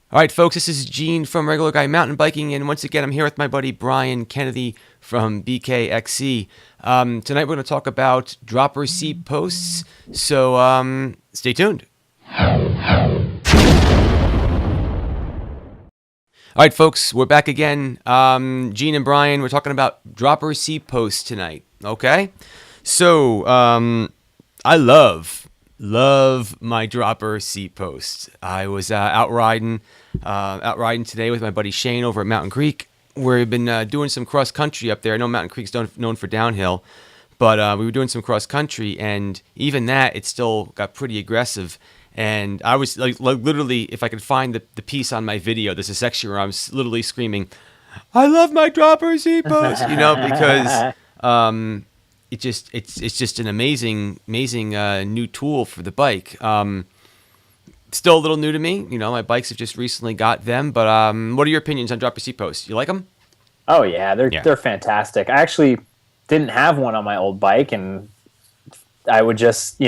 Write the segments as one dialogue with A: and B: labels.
A: All right, folks, this is Gene from Regular Guy Mountain Biking, and once again, I'm here with my buddy Brian Kennedy from BKXC. Tonight, we're going to talk about dropper seat posts, so stay tuned. All right, folks, we're back again. Gene and Brian, we're talking about dropper seat posts tonight, okay? So, I love my dropper seat posts. I was out riding today with my buddy Shane over at Mountain Creek. We've been doing some cross country up there. I know Mountain Creek's known for downhill, but we were doing some cross country, and even that, it still got pretty aggressive. And I was like literally, if I could find the piece on my video, there's a section where I'm literally screaming, "I love my dropper seat post," because it's just an amazing new tool for the bike. Still a little new to me. My bikes have just recently got them. But what are your opinions on dropper seat posts? You like them?
B: Oh yeah, they're fantastic. I actually didn't have one on my old bike, and I would just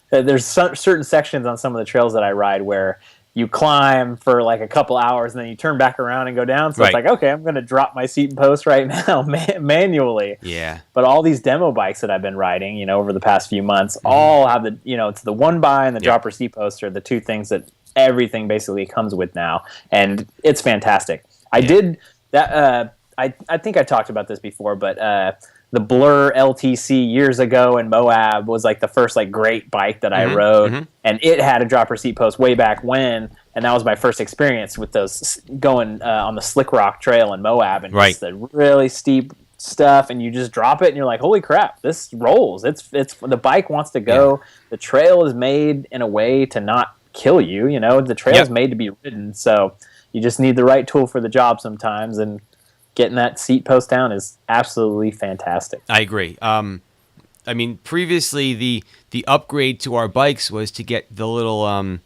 B: there's certain sections on some of the trails that I ride where you climb for like a couple hours and then you turn back around and go down. So It's like, okay, I'm going to drop my seat post right now manually.
A: Yeah.
B: But all these demo bikes that I've been riding, over the past few months, all have the, it's the one by and the dropper seat post are the two things that everything basically comes with now. And it's fantastic. I did that. I think I talked about this before, but the Blur LTC years ago in Moab was like the first great bike that I rode, and it had a dropper seat post way back when, and that was my first experience with those going on the Slick Rock Trail in Moab, and just the really steep stuff, and you just drop it, and you're like, holy crap, this rolls. It's the bike wants to go. Yeah. The trail is made in a way to not kill you. The trail is made to be ridden, so you just need the right tool for the job sometimes, and getting that seat post down is absolutely fantastic.
A: I agree. Previously the upgrade to our bikes was to get the little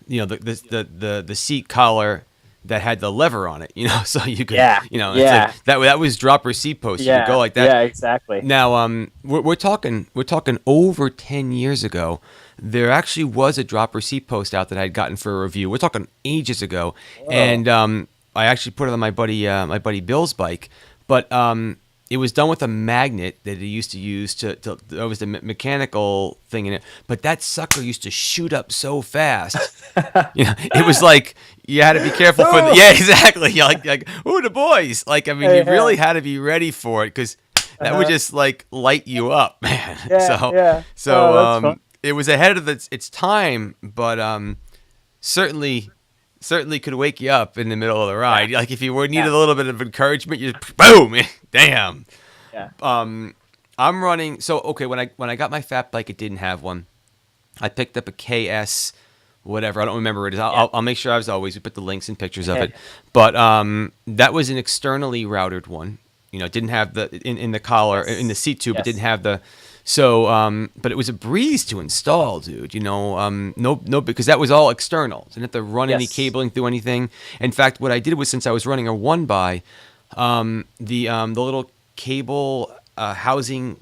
A: the seat collar that had the lever on it, so you could that was dropper seat post. You could go like that.
B: Yeah, exactly.
A: Now we're talking over 10 years ago. There actually was a dropper seat post out that I had gotten for a review. We're talking ages ago. Whoa. And I actually put it on my buddy Bill's bike, but it was done with a magnet that he used to use to there was the mechanical thing in it, but that sucker used to shoot up so fast. It was like you had to be careful for exactly. Like ooh, the boys. You really had to be ready for it because that would just light you up, man. It was ahead of its time, but certainly could wake you up in the middle of the ride. Like if you needed a little bit of encouragement, you just boom, damn.
B: Yeah.
A: I'm running. So okay, when I got my fat bike, it didn't have one. I picked up a KS, whatever. I don't remember what it is. I'll make sure we put the links and pictures of it. But that was an externally routed one. It didn't have the in the collar in the seat tube. It didn't have the. So, but it was a breeze to install, dude. No, because that was all external. Didn't have to run any cabling through anything. In fact, what I did was, since I was running a one by, the little cable housing,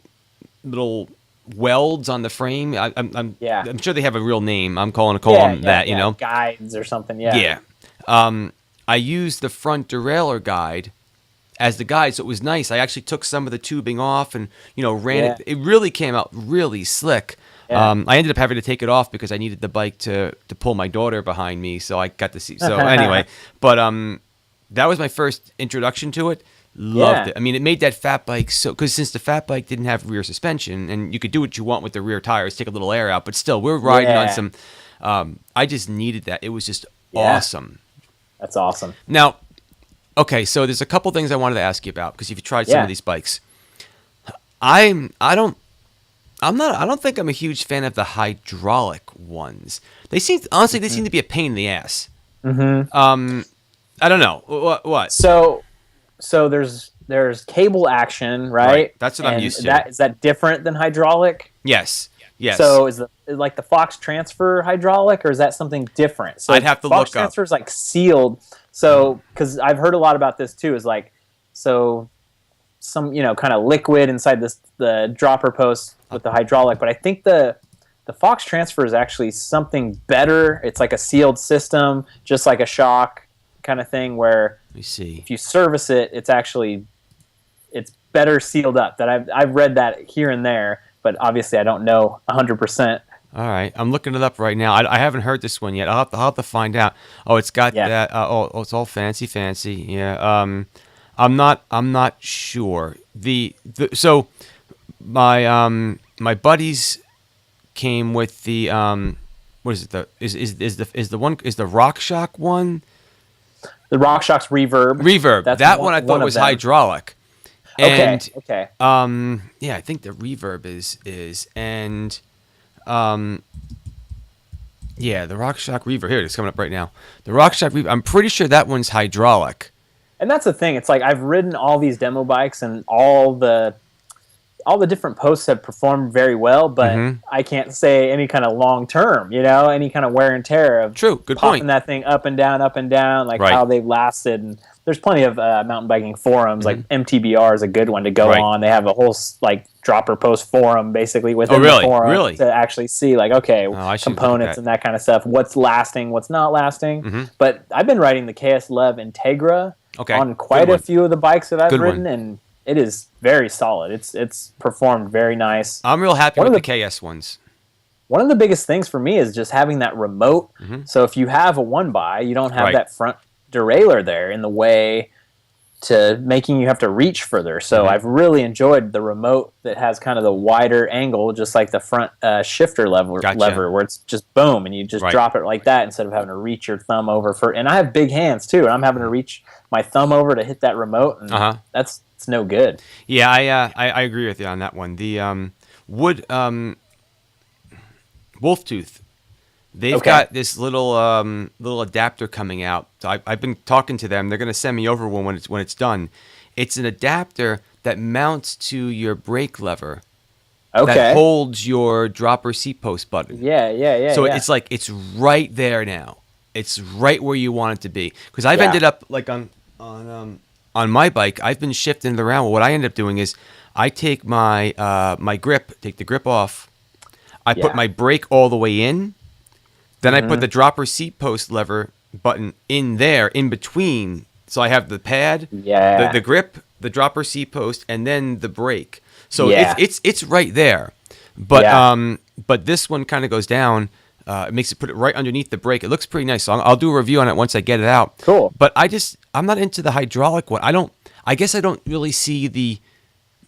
A: little welds on the frame. I'm sure they have a real name. I'm calling them that.
B: Guides or something. Yeah.
A: Yeah. I used the front derailleur guide as the guide, so it was nice. I actually took some of the tubing off and ran it. It really came out really slick. I ended up having to take it off because I needed the bike to pull my daughter behind me, so I got to see. So anyway, but that was my first introduction to it. Loved it. It made that fat bike because since the fat bike didn't have rear suspension and you could do what you want with the rear tires, take a little air out, but still we're riding on some. I just needed that. It was just awesome.
B: That's awesome.
A: Now. Okay, so there's a couple things I wanted to ask you about because you've tried some of these bikes. I don't think I'm a huge fan of the hydraulic ones. They seem to be a pain in the ass. Mm-hmm. I don't know what.
B: So there's cable action, right?
A: That's what I'm used to.
B: Is that different than hydraulic?
A: Yes.
B: So is the Fox Transfer hydraulic, or is that something different? So
A: I'd have to look up.
B: Fox Transfer is sealed. So, because I've heard a lot about this too, is some kind of liquid inside the dropper post with the hydraulic, but I think the the Fox Transfer is actually something better. It's like a sealed system, just like a Shox kind of thing, where
A: Let me see.
B: if you service it, it's better sealed up. That I've read that here and there, but obviously I don't know 100%.
A: All right, I'm looking it up right now. I haven't heard this one yet. I'll have to find out. Oh, it's got that. It's all fancy. Yeah. I'm not sure. So my buddies came with the what is it? Is the RockShox one?
B: The RockShox Reverb.
A: Reverb.
B: That's
A: that one I thought was hydraulic. And,
B: okay.
A: Yeah, I think the Reverb is and yeah, the RockShox Reverb. Here it is, coming up right now. The RockShox Reverb. I'm pretty sure that one's hydraulic.
B: And that's the thing. It's like I've ridden all these demo bikes, and all the different posts have performed very well, but I can't say any kind of long term, any kind of wear and tear of
A: Good
B: popping
A: point.
B: that thing up and down, like how they've lasted. And there's plenty of mountain biking forums, like MTBR is a good one to go on. They have a whole like dropper post forum basically within the forum to actually see like, okay, components and that kind of stuff. What's lasting, what's not lasting. But I've been riding the KS Lev INTEGRA on quite a few of the bikes that I've ridden, and it is very solid. It's performed very nice.
A: I'm real happy with the KS ones.
B: One of the biggest things for me is just having that remote. So if you have a one by, you don't have that front derailleur there in the way to making you have to reach further. So I've really enjoyed the remote that has kind of the wider angle, just like the front shifter lever, where it's just boom, and you just drop it like that instead of having to reach your thumb over for. And I have big hands too, and I'm having to reach my thumb over to hit that remote, and it's no good.
A: Yeah, I agree with you on that one. The wood Wolf Tooth, they've got this little adapter coming out. So I've been talking to them. They're going to send me over one when it's done. It's an adapter that mounts to your brake lever. That holds your dropper seat post button.
B: Yeah.
A: So it's like it's right there now. It's right where you want it to be. Because I've ended up like on my bike, I've been shifting it around. Well, what I end up doing is I take my take the grip off. I put my brake all the way in. Then I put the dropper seat post lever button in there, in between. So I have the pad, the grip, the dropper seat post, and then the brake. So it's right there. But this one kind of goes down. It makes it put it right underneath the brake. It looks pretty nice. So I'll do a review on it once I get it out.
B: Cool.
A: But I'm not into the hydraulic one. I guess I don't really see the.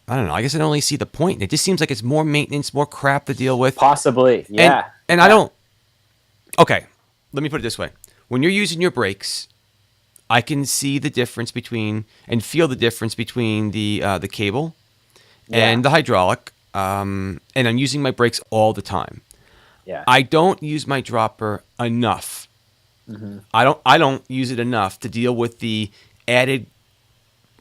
A: I don't know. I guess I don't really see the point. It just seems like it's more maintenance, more crap to deal with.
B: Possibly, yeah.
A: And I don't. Okay, let me put it this way: when you're using your brakes, I can see the difference between and feel the difference between the cable and the hydraulic. And I'm using my brakes all the time.
B: Yeah.
A: I don't use my dropper enough. I don't use it enough to deal with the added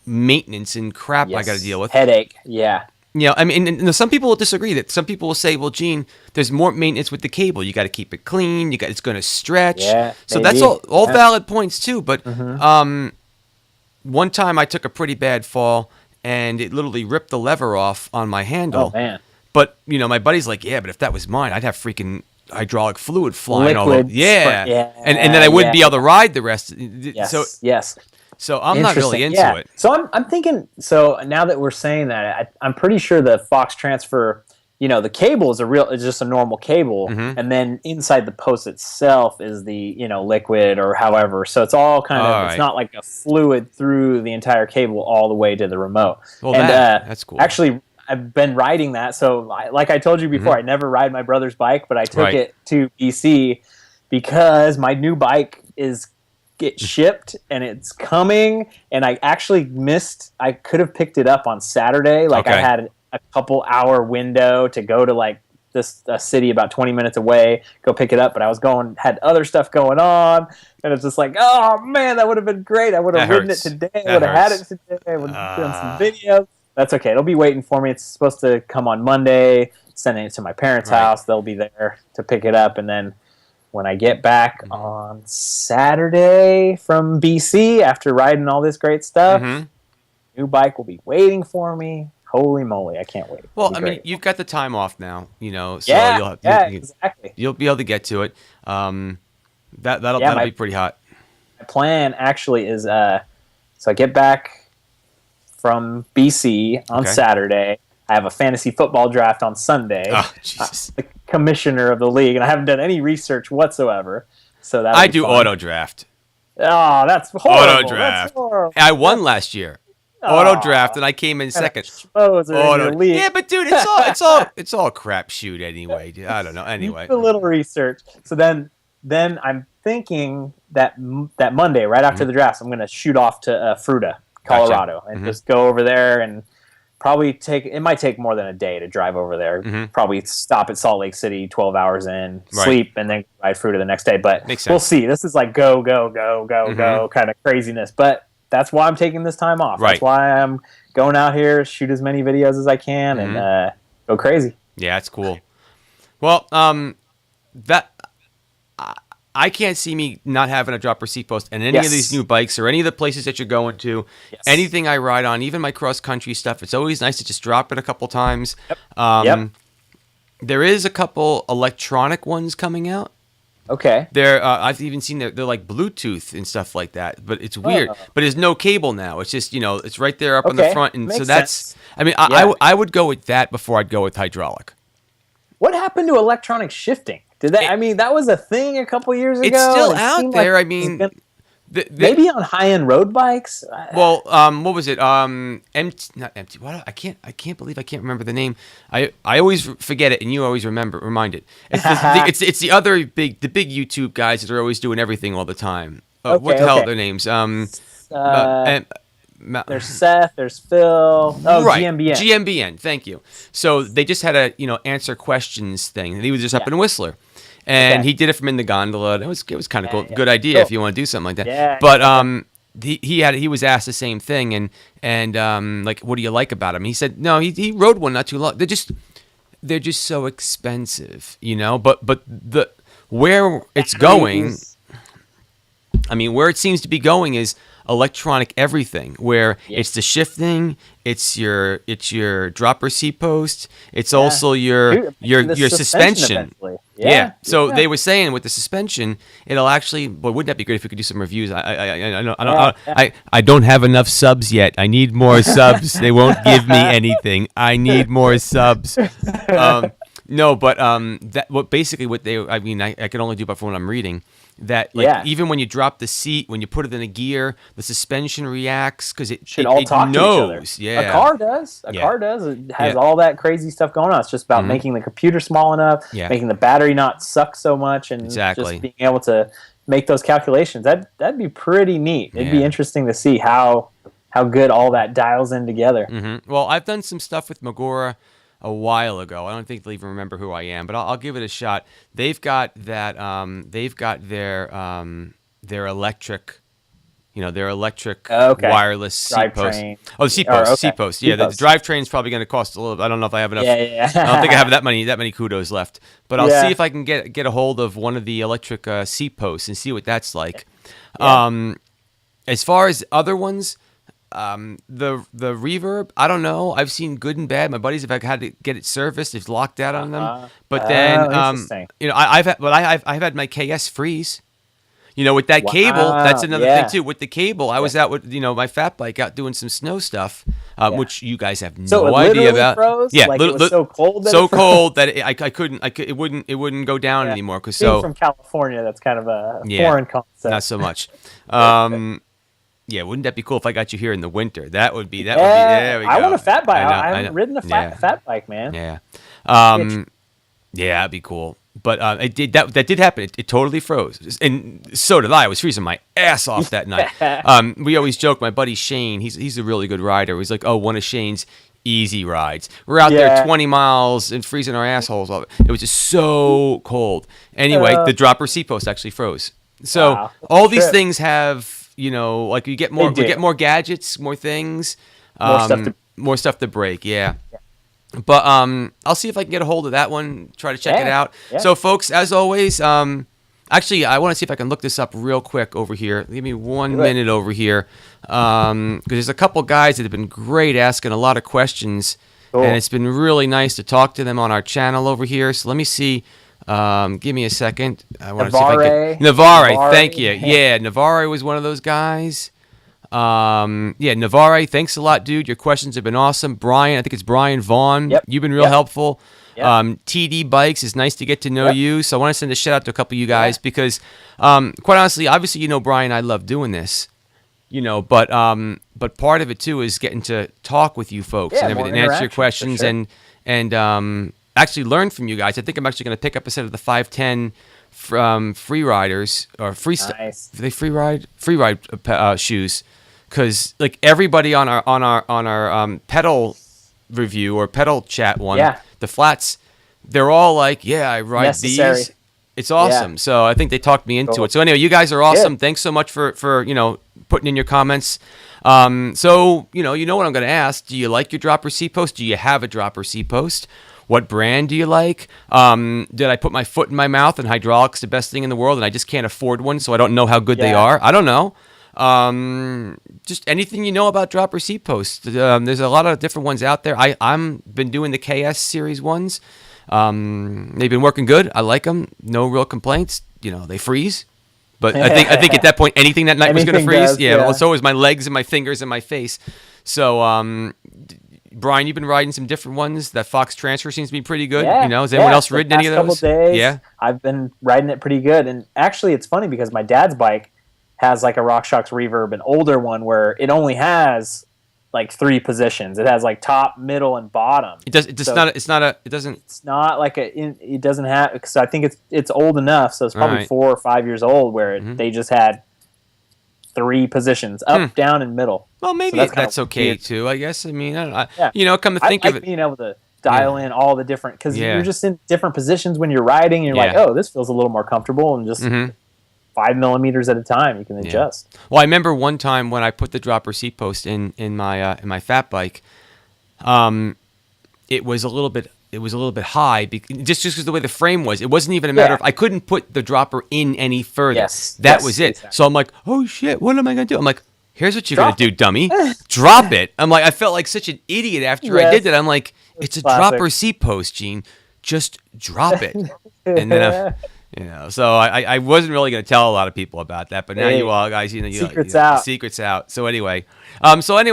A: maintenance and crap I got to deal with.
B: Headache. Yeah.
A: I mean, and some people will disagree. That some people will say, "Well, Gene, there's more maintenance with the cable. You got to keep it clean. It's going to stretch."
B: Yeah,
A: so that's all valid points too. But one time I took a pretty bad fall, and it literally ripped the lever off on my handle.
B: Oh man!
A: But my buddy's like, "Yeah, but if that was mine, I'd have freaking hydraulic fluid flying all over." Yeah, and then I wouldn't be able to ride the rest. So I'm not really into it.
B: So I'm thinking. So now that we're saying that, I'm pretty sure the Fox Transfer, the cable is just a normal cable, and then inside the post itself is the liquid or however. So it's all kind of. It's not like a fluid through the entire cable all the way to the remote.
A: Well, that's cool.
B: Actually, I've been riding that. So like I told you before, I never ride my brother's bike, but I took it to BC because my new bike get shipped and it's coming, and I actually missed. I could have picked it up on Saturday. I had a couple hour window to go to a city about 20 minutes away, go pick it up, but I was had other stuff going on, and it's just like, oh man, that would have been great. I would have ridden it today. I would have had it today. I would have done some videos. That's okay. It'll be waiting for me. It's supposed to come on Monday. Sending it to my parents' house. They'll be there to pick it up, and then when I get back on Saturday from BC after riding all this great stuff, new bike will be waiting for me. Holy moly, I can't wait.
A: Well,
B: It'll
A: I
B: be
A: mean,
B: great.
A: you've got the time off now, so
B: Yeah, exactly.
A: you'll be able to get to it. That'll
B: Yeah,
A: be pretty hot.
B: my plan actually is so I get back from BC on
A: Okay.
B: Saturday. I have a fantasy football draft on Sunday.
A: Oh, Jesus.
B: The commissioner of the league, and I haven't done any research whatsoever. So that
A: I do auto draft.
B: Oh, that's horrible.
A: Auto draft.
B: That's horrible.
A: I won last year. Auto draft, and I came in second.
B: Schmoes are in your league.
A: Yeah, but dude, it's all crapshoot anyway. Dude. I don't know. Anyway,
B: Do a little research. So then I'm thinking that Monday, right after the draft, I'm going to shoot off to Fruita, Colorado, and just go over there and probably it might take more than a day to drive over there. Probably stop at Salt Lake City, 12 hours in, sleep, and then ride Fruita the next day. But we'll see. This is like go kind of craziness. But that's why I'm taking this time off.
A: Right.
B: That's why I'm going out here, shoot as many videos as I can, and go crazy.
A: Yeah, that's cool. Well, that I can't see me not having a dropper seat post and any of these new bikes or any of the places that you're going to. Anything I ride on, even my cross country stuff. It's always nice to just drop it a couple times. There is a couple electronic ones coming out.
B: Okay.
A: I've even seen they're like Bluetooth and stuff like that, but it's weird. But there's no cable now. It's just it's right there up on the front, and
B: Makes
A: so that's.
B: sense.
A: I mean, I would go with that before I'd go with hydraulic.
B: What happened to electronic shifting? That was a thing a couple years ago.
A: It's still out there. Like, I mean,
B: maybe on high-end road bikes.
A: Well, what was it? Empty, not empty. What? I can't believe I can't remember the name. I always forget it, and you always remind it. It's the other big YouTube guys that are always doing everything all the time. What the hell are their names?
B: There's Seth. There's Phil. Oh,
A: right.
B: GMBN.
A: GMBN. Thank you. So they just had a answer questions thing. He was just up in Whistler. And he did it from in the gondola. It was kind of cool. Good idea if you want to do something like that.
B: Yeah.
A: But he was asked the same thing and like, what do you like about him? He said no. He rode one not too long. They're just so expensive, But where it's going, I mean, where it seems to be going is electronic everything, where it's the shifting, it's your dropper seat post, it's also your suspension. Yeah. So they were saying with the suspension, it'll actually. Boy, wouldn't that be great if we could do some reviews? I don't have enough subs yet. I need more subs. They won't give me anything. I need more subs. No, but I can only do about from what I'm reading. That even when you drop the seat, when you put it in a gear, the suspension reacts because it
B: all talk
A: knows.
B: To each other. A car does. It has all that crazy stuff going on. It's just about making the computer small enough, making the battery not suck so much, and just being able to make those calculations. That'd be pretty neat. It'd be interesting to see how good all that dials in together.
A: Well, I've done some stuff with Magura a while ago. I don't think they'll even remember who I am, but I'll give it a shot. They've got that. They've got their electric, their electric wireless seat post. Oh, the seat post. Seat post. Yeah, the drivetrain is probably going to cost a little. I don't know if I have enough.
B: Yeah.
A: I don't think I have that many kudos left. But I'll see if I can get a hold of one of the electric seat posts and see what that's like. As far as other ones. The Reverb, I don't know. I've seen good and bad. My buddies have had to get it serviced. It's locked out on them. But then, I've had my KS freeze. With that cable, that's another thing too. With the cable, I was out with my fat bike out doing some snow stuff, which you guys have no idea about.
B: Froze?
A: Yeah,
B: like it was so cold.
A: That I couldn't. It wouldn't go down anymore. Because
B: from California, that's kind of a foreign concept.
A: Not so much. Yeah, wouldn't that be cool if I got you here in the winter? That would be. There we go.
B: I want a fat bike. I haven't ridden a fat bike, man.
A: Yeah. Yeah, that'd be cool. But that did happen. It totally froze, and so did I. I was freezing my ass off that night. We always joke. My buddy Shane, he's a really good rider. He's like, one of Shane's easy rides. We're out there 20 miles and freezing our assholes off. It was just so cold. Anyway, the dropper seat post actually froze. So all these things have. Like we get more gadgets, more things, more stuff to break. Yeah. But I'll see if I can get a hold of that one. Try to check it out. Yeah. So, folks, as always, Actually, I want to see if I can look this up real quick over here. Give me 1 minute over here. Because there's a couple guys that have been great asking a lot of questions. Cool. And it's been really nice to talk to them on our channel over here. So let me see. Give me a second. I want to see if I can. Navarre, thank you. Yeah, Navarre was one of those guys. Yeah, Navarre, thanks a lot, dude. Your questions have been awesome. Brian, I think it's Brian Vaughn.
B: Yep.
A: You've been real helpful. Yep. TD Bikes, is nice to get to know you. So I want to send a shout out to a couple of you guys because, quite honestly, obviously, you know, Brian, I love doing this, you know, but part of it too is getting to talk with you folks and everything, and answer your questions and actually learn from you guys. I think I'm actually going to pick up a set of the 510 from Free Riders or they free ride shoes, because like everybody on our pedal review or pedal chat one, the flats, they're all like, I ride these. It's awesome. So I think they talked me into it. So anyway, you guys are awesome. Thanks so much for you know, putting in your comments. So you know what I'm going to ask. Do you like your dropper SEATPOST? Do you have a dropper SEATPOST? What brand do you like? Did I put my foot in my mouth and hydraulics the best thing in the world and I just can't afford one, so I don't know how good they are? I don't know. Just anything you know about dropper SEATPOST. There's a lot of different ones out there. I'm been doing the KS series ones. They've been working good. I like them. No real complaints. You know, they freeze. But I think at that point, anything that night was going to freeze. Well, so was my legs and my fingers and my face. So, Brian, you've been riding some different ones. That Fox Transfer seems to be pretty good. You know, has anyone else ridden any of those?
B: Days, I've been riding it pretty good. And actually, it's funny because my dad's bike has like a Shox Reverb, an older one where it only has like 3 positions. It has like top, middle, and bottom. It doesn't have, because I think it's old enough, so it's probably 4 or 5 years old where they just had 3 positions, up, down, and middle.
A: Well, maybe so that's okay weird too, I guess. I mean, you know, come to think of it,
B: being able to dial in all the different, because you're just in different positions when you're riding, and you're like, oh, this feels a little more comfortable, and just 5 millimeters at a little you can adjust.
A: Well, I remember one time when I put the dropper SEATPOST in my fat bike, it was a little bit high just because the way the frame was. It wasn't even a matter of I couldn't put the dropper in any further. That was it. Exactly. So I'm like, oh shit, what am I gonna do? I'm like, here's what you're gonna do, dummy. Drop it. I'm like, I felt like such an idiot after I did that. I'm like, it's a dropper SEATPOST, Gene. Just drop it. And then you know, so I wasn't really going to tell a lot of people about that, but now you all guys, you know, secret's out. So anyway,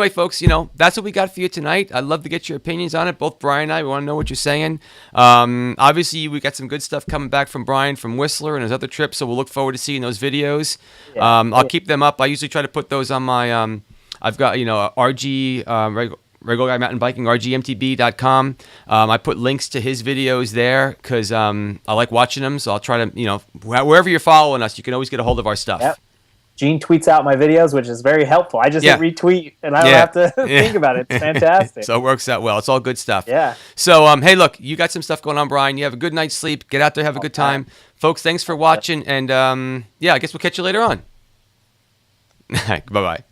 A: folks, you know, that's what we got for you tonight. I'd love to get your opinions on it. Both Brian and I, we want to know what you're saying. Obviously, we got some good stuff coming back from Brian from Whistler and his other trips, so we'll look forward to seeing those videos. I'll keep them up. I usually try to put those on my, I've got, you know, RG, Regular Guy Mountain Biking, rgmtb.com. I put links to his videos there because I like watching them. So I'll try to, you know, wherever you're following us, you can always get a hold of our stuff.
B: Yep. Gene tweets out my videos, which is very helpful. I just hit retweet, and I don't have to think about it. It's fantastic.
A: So it works out well. It's all good stuff.
B: Yeah.
A: So, hey, look, you got some stuff going on, Brian. You have a good night's sleep. Get out there, have a good time. Folks, thanks for watching. And, I guess we'll catch you later on. Bye-bye.